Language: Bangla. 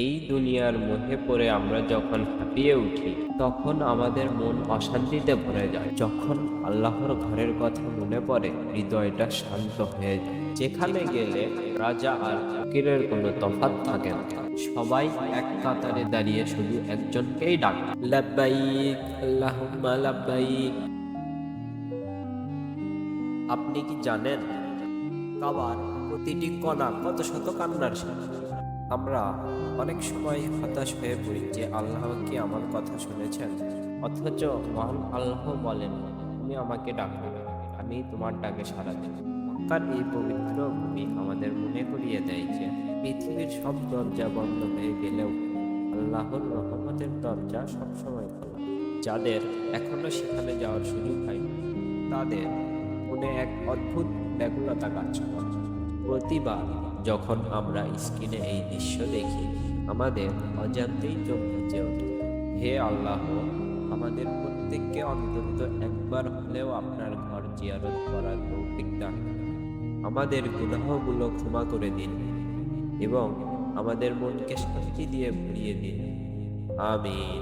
এই দুনিয়ার মোহে পড়ে আমরা যখন হাঁপিয়ে উঠি, তখন আমাদের মন অশান্তিতে ভরে যায়। যখন আল্লাহর ঘরের কথা মনে পড়ে, হৃদয়টা শান্ত হয়ে যায়। যেখানে গেলে রাজা আর ফকিরের কোনো তফাৎ থাকে না, সবাই এক কাতারে দাঁড়িয়ে শুধু একজনকেই ডাকে, লাব্বাইক আল্লাহুম্মা লাব্বাইক। আপনি কি জানেন, কাবার প্রতিটি কণা কত শত কান্নার সাথে। আমরা অনেক সময় হতাশ হয়ে পড়ি যে আল্লাহ কি আমার কথা শুনেছেন, অথচ মহান আল্লাহ বলেন, তুমি আমাকে ডাকো, আমি তোমার ডাকে সাড়া দেব। মক্কার এই পবিত্র ভূমি আমাদের মনে করিয়ে দেয় যে পৃথিবীর সব দরজা বন্ধ হয়ে গেলেও আল্লাহর রহমতের দরজা সবসময় খোলা। যাদের এখনো সেখানে যাওয়ার সুযোগ হয়নি, তাদের মনে এক অদ্ভুত ব্যাকুলতা কাজ করে। প্রতিবার যখন আমরা স্ক্রিনে এই দৃশ্য দেখি, আমাদের অজান্তেই চোখ ভিজে ওঠে। হে আল্লাহ, আমাদের প্রত্যেককে অন্তত একবার হলেও আপনার ঘর জিয়ারত করার তৌফিক দান করুন। আমাদের গুনাহগুলো ক্ষমা করে দিন এবং আমাদের মনকে শান্তি দিয়ে ভরিয়ে দিন। আমিন।